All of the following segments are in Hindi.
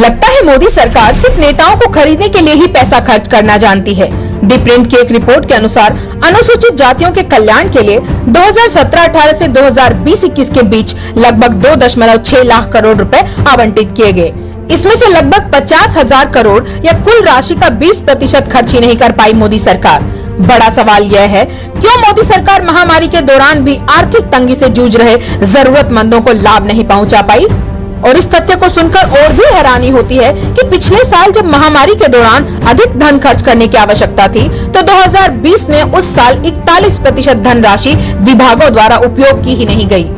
लगता है मोदी सरकार सिर्फ नेताओं को खरीदने के लिए ही पैसा खर्च करना जानती है। दी प्रिंट की एक रिपोर्ट के अनुसार अनुसूचित जातियों के कल्याण के लिए 2017-18 से 2020-21 के बीच लगभग 2.6 लाख करोड़ रुपए आवंटित किए गए। इसमें से लगभग 50,000 करोड़ या कुल राशि का 20% खर्च ही नहीं कर पाई मोदी सरकार। बड़ा सवाल यह है, क्यों मोदी सरकार महामारी के दौरान भी आर्थिक तंगी से जूझ रहे जरूरतमंदों को लाभ नहीं पहुंचा पाई? और इस तथ्य को सुनकर और भी हैरानी होती है कि पिछले साल जब महामारी के दौरान अधिक धन खर्च करने की आवश्यकता थी, तो 2020 में उस साल 41% धनराशि विभागों द्वारा उपयोग की ही नहीं गई।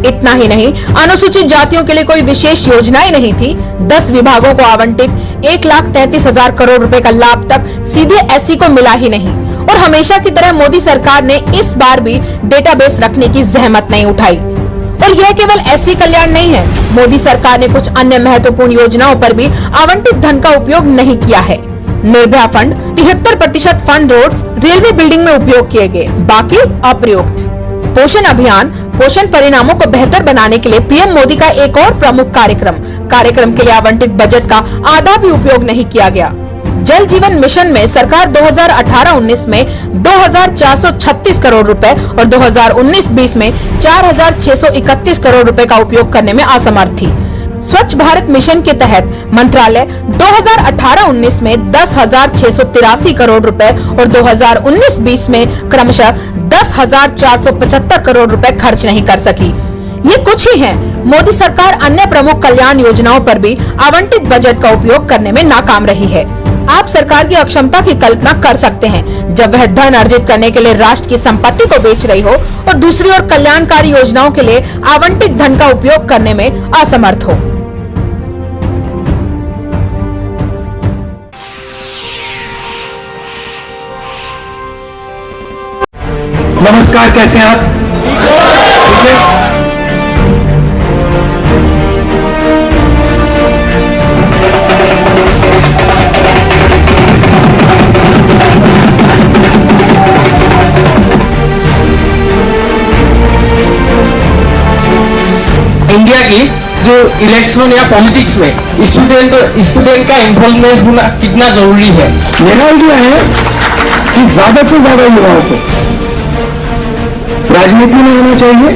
इतना ही नहीं, अनुसूचित जातियों के लिए कोई विशेष योजनाएं नहीं थी। 10 विभागों को आवंटित 1,33,000 करोड़ रुपए का लाभ तक सीधे एससी को मिला ही नहीं। और हमेशा की तरह मोदी सरकार ने इस बार भी डेटाबेस रखने की जहमत नहीं उठाई। और यह केवल एससी कल्याण नहीं है, मोदी सरकार ने कुछ अन्य महत्वपूर्ण योजनाओं पर भी आवंटित धन का उपयोग नहीं किया है। Nirbhaya fund 73% fund roads, railway building में उपयोग किए गए, बाकी अप्रयुक्त। पोषण अभियान, पोषण परिणामों को बेहतर बनाने के लिए पीएम मोदी का एक और प्रमुख कार्यक्रम के लिए आवंटित बजट का आधा भी उपयोग नहीं किया गया। जल जीवन मिशन में सरकार 2018-19 में 2,436 करोड़ रुपए और 2019-20 में 4,631 करोड़ रुपए का उपयोग करने में असमर्थ थी। स्वच्छ भारत मिशन के तहत मंत्रालय 2018-19 में 10,683 करोड़ रुपए और 2019-20 में क्रमशः 10,475 करोड़ रुपए खर्च नहीं कर सकी। ये कुछ ही हैं। मोदी सरकार अन्य प्रमुख कल्याण योजनाओं पर भी आवंटित बजट का उपयोग करने में नाकाम रही है। आप सरकार की अक्षमता की कल्पना कर सकते हैं, जब वह धन अर्जित करने के लिए राष्ट्र की संपत्ति को बेच रही हो और दूसरी ओर कल्याणकारी योजनाओं के लिए आवंटित धन का उपयोग करने में असमर्थ हो। नमस्कार, कैसे हैं आप? ठीक है। इंडिया की जो इलेक्शन या पॉलिटिक्स में स्टूडेंट का इन्वॉल्वमेंट होना कितना जरूरी है। मेरा आइडिया है कि ज्यादा से ज्यादा युवाओं को राजनीति में आना चाहिए,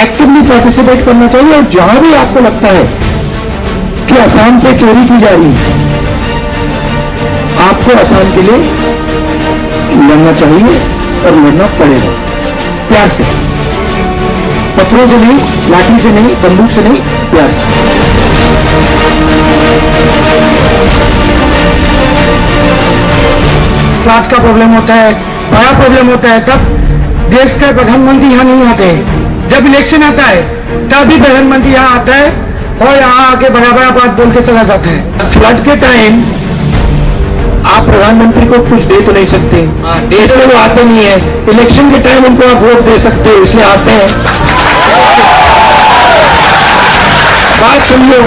एक्टिवली पार्टिसिपेट करना चाहिए। और जहां भी आपको लगता है कि असम से चोरी की जा रही है, आपको असम के लिए लड़ना चाहिए और लड़ना पड़ेगा, प्यार से, पत्थरों से नहीं, लाठी से नहीं, बंदूक से नहीं, प्यार से। फ्लड का प्रॉब्लम होता है, बड़ा प्रॉब्लम होता है, तब देश के प्रधानमंत्री यहाँ नहीं आते हैं। जब इलेक्शन आता है तब भी प्रधानमंत्री यहाँ आता है और यहाँ आके बड़ा बड़ा बात बोल के चला जाता है। फ्लड के टाइम आप प्रधानमंत्री को कुछ दे तो नहीं सकते, देश में वो आते नहीं है। इलेक्शन के टाइम उनको आप वोट दे सकते हो, इसलिए आते हैं। बात सुनिए,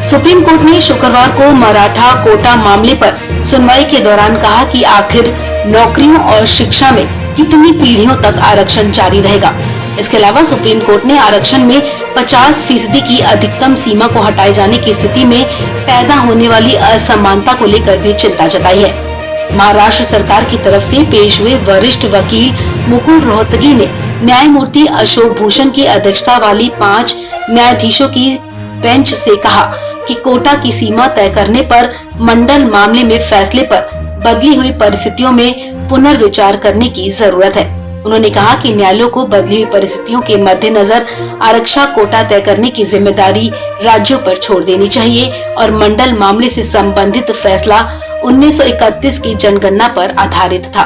सुप्रीम कोर्ट ने शुक्रवार को मराठा कोटा मामले पर सुनवाई के दौरान कहा कि आखिर नौकरियों और शिक्षा में कितनी पीढ़ियों तक आरक्षण जारी रहेगा। इसके अलावा सुप्रीम कोर्ट ने आरक्षण में 50% की अधिकतम सीमा को हटाए जाने की स्थिति में पैदा होने वाली असमानता को लेकर भी चिंता जताई है। महाराष्ट्र सरकार की तरफ से पेश हुए वरिष्ठ वकील मुकुल रोहतगी ने न्यायमूर्ति अशोक भूषण की अध्यक्षता वाली 5 न्यायाधीशों की बेंच से कहा कि कोटा की सीमा तय करने पर मंडल मामले में फैसले पर बदली हुई परिस्थितियों में पुनर्विचार करने की जरूरत है। उन्होंने कहा कि न्यायालयों को बदली हुई परिस्थितियों के मद्देनजर आरक्षण कोटा तय करने की जिम्मेदारी राज्यों पर छोड़ देनी चाहिए और मंडल मामले से संबंधित फैसला 1931 की जनगणना पर आधारित था।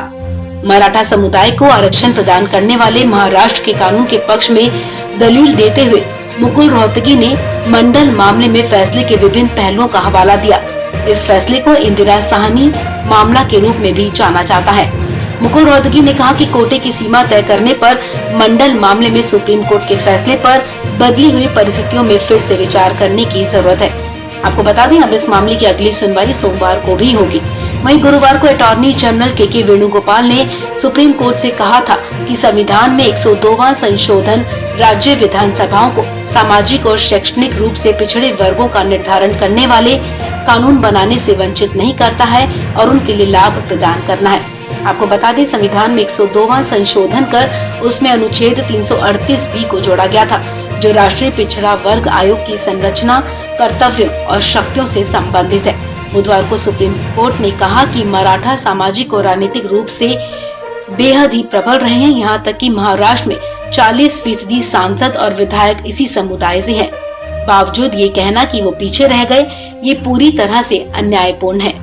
मराठा समुदाय को आरक्षण प्रदान करने वाले महाराष्ट्र के कानून के पक्ष में दलील देते हुए मुकुल रोहतगी ने मंडल मामले में फैसले के विभिन्न पहलुओं का हवाला दिया। इस फैसले को इंदिरा साहनी मामला के रूप में भी जाना जाता है। मुकुल रोहतगी ने कहा कि कोटे की सीमा तय करने पर मंडल मामले में सुप्रीम कोर्ट के फैसले पर बदली हुई परिस्थितियों में फिर से विचार करने की जरूरत है। आपको बता दें, अब इस मामले की अगली सुनवाई सोमवार को भी होगी। वहीं गुरुवार को अटॉर्नी जनरल के वेणुगोपाल ने सुप्रीम कोर्ट से कहा था कि संविधान में 102वां संशोधन राज्य विधानसभाओं को सामाजिक और शैक्षणिक रूप से पिछड़े वर्गों का निर्धारण करने वाले कानून बनाने से वंचित नहीं करता है और उनके लिए लाभ प्रदान करना है। आपको बता दें, संविधान में 102वां संशोधन कर उसमें अनुच्छेद 338B को जोड़ा गया था, जो राष्ट्रीय पिछड़ा वर्ग आयोग की संरचना, कर्तव्यों और शक्तियों से संबंधित है। बुधवार को सुप्रीम कोर्ट ने कहा कि मराठा सामाजिक और राजनीतिक रूप से बेहद ही प्रबल रहे हैं। यहाँ तक कि महाराष्ट्र में 40% सांसद और विधायक इसी समुदाय से हैं। बावजूद ये कहना कि वो पीछे रह गए, ये पूरी तरह से अन्यायपूर्ण है।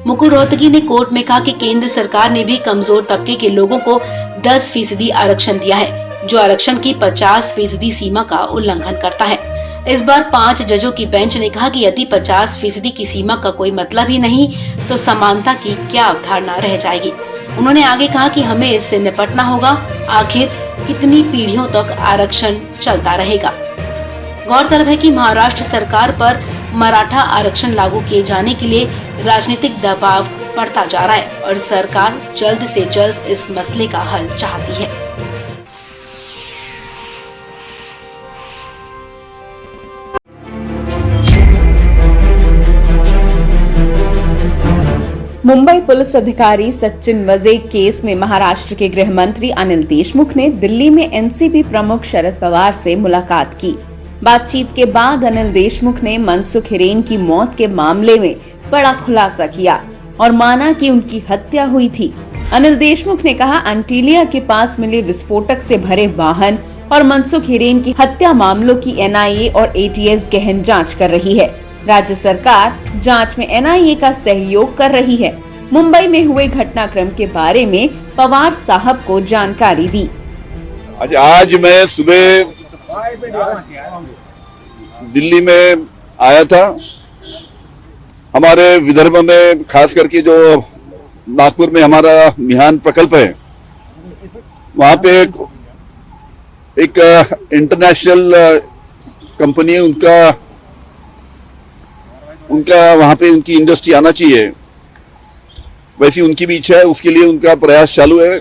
मुकुल रोहतगी ने कोर्ट में कहा कि केंद्र सरकार ने भी कमजोर तबके के लोगों को 10% आरक्षण दिया है, जो आरक्षण की 50% सीमा का उल्लंघन करता है। इस बार 5 जजों की बेंच ने कहा कि यदि 50% की सीमा का कोई मतलब ही नहीं, तो समानता की क्या अवधारणा रह जाएगी। उन्होंने आगे कहा कि हमें इससे निपटना होगा। आखिर कितनी पीढ़ियों तक आरक्षण चलता रहेगा। गौरतलब है कि महाराष्ट्र सरकार पर मराठा आरक्षण लागू किए जाने के लिए राजनीतिक दबाव बढ़ता जा रहा है और सरकार जल्द से जल्द इस मसले का हल चाहती है। मुंबई पुलिस अधिकारी सचिन वजे केस में महाराष्ट्र के गृह मंत्री अनिल देशमुख ने दिल्ली में एनसीपी प्रमुख शरद पवार से मुलाकात की। बातचीत के बाद अनिल देशमुख ने मनसुख हिरेन की मौत के मामले में बड़ा खुलासा किया और माना कि उनकी हत्या हुई थी। अनिल देशमुख ने कहा, अंटिलिया के पास मिले विस्फोटक से भरे वाहन और मनसुख हिरेन की हत्या मामलों की एनआईए और एटीएस गहन जांच कर रही है। राज्य सरकार जांच में एनआईए का सहयोग कर रही है। मुंबई में हुए घटनाक्रम के बारे में पवार साहब को जानकारी दी। आज मैं सुबह दिल्ली में आया था। हमारे विदर्भ में खास करके जो नागपुर में हमारा मिहान प्रकल्प है, वहां पे एक इंटरनेशनल कंपनी है, उनका वहां पे उनकी इंडस्ट्री आना चाहिए, वैसी उनकी भी इच्छा है। उसके लिए उनका प्रयास चालू है।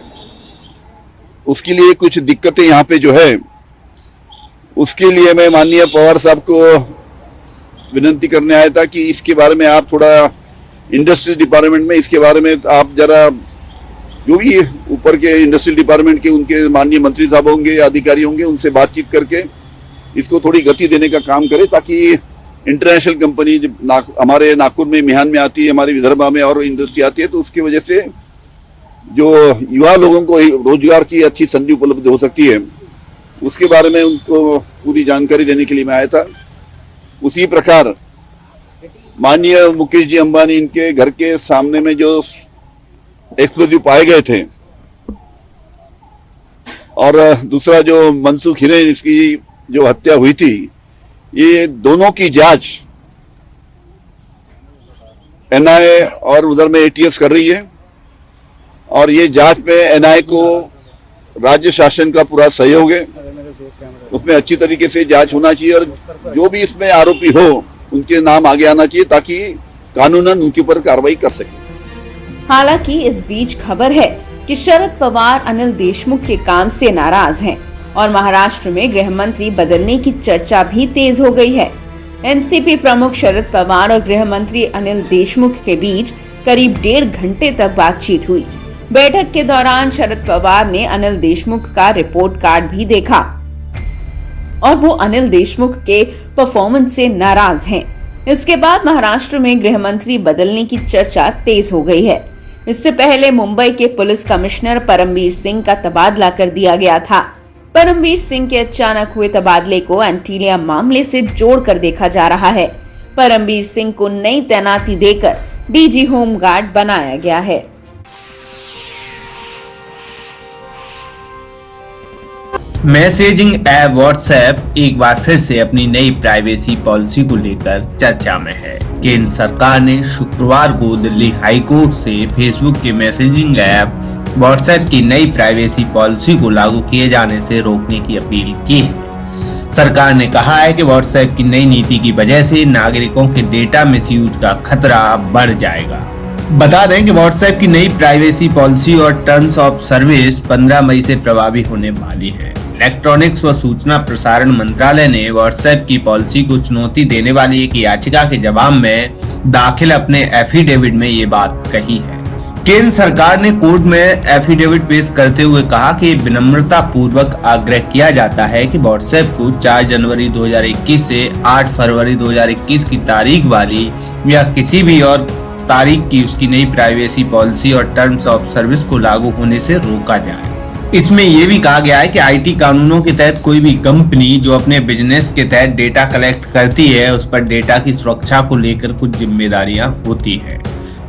उसके लिए कुछ दिक्कतें यहाँ पे जो है, उसके लिए मैं माननीय पवार साहब को विनती करने आया था कि इसके बारे में आप थोड़ा इंडस्ट्री डिपार्टमेंट में इसके बारे में आप जरा, जो भी ऊपर के इंडस्ट्रियल डिपार्टमेंट के उनके माननीय मंत्री साहब होंगे या अधिकारी होंगे, उनसे बातचीत करके इसको थोड़ी गति देने का काम करें, ताकि इंटरनेशनल कंपनी हमारे नागपुर में मिहान में आती है, हमारे विदर्भ में और इंडस्ट्री आती है, तो उसकी वजह से जो युवा लोगों को रोजगार की अच्छी संधि उपलब्ध हो सकती है, उसके बारे में उनको पूरी जानकारी देने के लिए मैं आया था। उसी प्रकार माननीय मुकेश जी अंबानी, इनके घर के सामने में जो एक्सप्लोजिव पाए गए थे, और दूसरा जो मनसुख हिरेन, इसकी जो हत्या हुई थी, ये दोनों की जांच एनआईए और उधर में एटीएस कर रही है, और ये जांच में एनआईए को राज्य शासन का पूरा सहयोग है। उसमें अच्छी तरीके से जांच होना चाहिए और जो भी इसमें आरोपी हो उनके नाम आगे आना चाहिए, ताकि कानूनन उनके ऊपर कार्रवाई कर सके। हालांकि इस बीच खबर है कि शरद पवार अनिल देशमुख के काम से नाराज हैं और महाराष्ट्र में गृह मंत्री बदलने की चर्चा भी तेज हो गई है। एनसीपी प्रमुख शरद पवार और गृह मंत्री अनिल देशमुख के बीच करीब 1.5 घंटे तक बातचीत हुई। बैठक के दौरान शरद पवार ने अनिल देशमुख का रिपोर्ट कार्ड भी देखा और वो अनिल देशमुख के परफॉर्मेंस से नाराज हैं। इसके बाद महाराष्ट्र में गृह मंत्री बदलने की चर्चा तेज हो गई है। इससे पहले मुंबई के पुलिस कमिश्नर परमवीर सिंह का तबादला कर दिया गया था। परमवीर सिंह के अचानक हुए तबादले को एंटीलिया मामले से जोड़कर देखा जा रहा है। परमवीर सिंह को नई तैनाती देकर डीजी होमगार्ड बनाया गया है। मैसेजिंग ऐप व्हाट्सएप एक बार फिर से अपनी नई प्राइवेसी पॉलिसी को लेकर चर्चा में है। केंद्र सरकार ने शुक्रवार को दिल्ली हाई कोर्ट से फेसबुक के मैसेजिंग ऐप व्हाट्सएप की नई प्राइवेसी पॉलिसी को लागू किए जाने से रोकने की अपील की है। सरकार ने कहा है कि व्हाट्सएप की नई नीति की वजह से नागरिकों के डेटा मिसयूज का खतरा बढ़ जाएगा। बता दें कि व्हाट्सएप की नई प्राइवेसी पॉलिसी और टर्म्स ऑफ सर्विस 15 मई से प्रभावी होने वाली है। इलेक्ट्रॉनिक्स व सूचना प्रसारण मंत्रालय ने व्हाट्सएप की पॉलिसी को चुनौती देने वाली एक याचिका के जवाब में दाखिल अपने एफिडेविट में ये बात कही है। केंद्र सरकार ने कोर्ट में एफिडेविट पेश करते हुए कहा कि विनम्रता पूर्वक आग्रह किया जाता है कि व्हाट्सएप को 4 जनवरी 2021 से 8 फरवरी 2021 की तारीख वाली या किसी भी और तारीख की उसकी नई प्राइवेसी पॉलिसी और टर्म्स ऑफ सर्विस को लागू होने से रोका जाए। इसमें यह भी कहा गया है कि आईटी कानूनों के तहत कोई भी कंपनी जो अपने बिजनेस के तहत डेटा कलेक्ट करती है उस पर डेटा की सुरक्षा को लेकर कुछ जिम्मेदारियां होती है।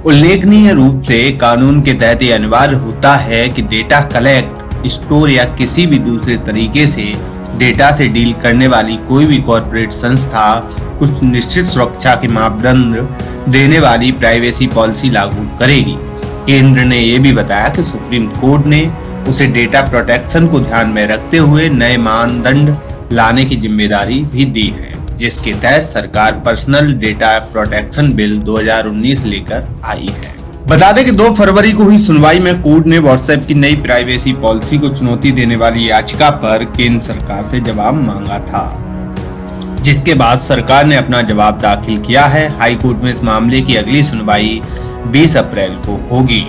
उल्लेखनीय रूप से कानून के तहत यह अनिवार्य होता है कि डेटा कलेक्ट, स्टोर या किसी भी दूसरे तरीके से डेटा से डील करने वाली कोई भी कॉर्पोरेट संस्था कुछ निश्चित सुरक्षा के मापदंड देने वाली प्राइवेसी पॉलिसी लागू करेगी। केंद्र ने यह भी बताया कि सुप्रीम कोर्ट ने उसे डेटा प्रोटेक्शन को ध्यान में रखते हुए नए मानदंड लाने की जिम्मेदारी भी दी है, जिसके तहत सरकार पर्सनल डेटा प्रोटेक्शन बिल 2019 लेकर आई है। बता दें कि 2 फरवरी को हुई सुनवाई में कोर्ट ने व्हाट्सएप की नई प्राइवेसी पॉलिसी को चुनौती देने वाली याचिका पर केंद्र सरकार से जवाब मांगा था, जिसके बाद सरकार ने अपना जवाब दाखिल किया है। हाई कोर्ट में इस मामले की अगली सुनवाई 20 अप्रैल को होगी।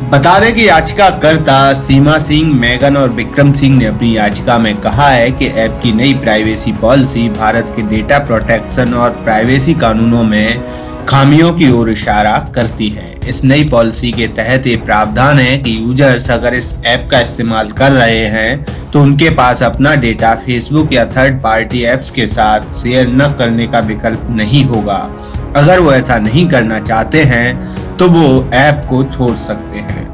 बता दें कि याचिकाकर्ता सीमा सिंह, मेगन और विक्रम सिंह ने अपनी याचिका में कहा है कि ऐप की नई प्राइवेसी पॉलिसी भारत के डेटा प्रोटेक्शन और प्राइवेसी कानूनों में खामियों की ओर इशारा करती है। इस नई पॉलिसी के तहत ये प्रावधान है कि यूजर्स अगर इस ऐप का इस्तेमाल कर रहे हैं तो उनके पास अपना डेटा फेसबुक या थर्ड पार्टी ऐप्स के साथ शेयर न करने का विकल्प नहीं होगा। अगर वो ऐसा नहीं करना चाहते हैं तो वो ऐप को छोड़ सकते हैं।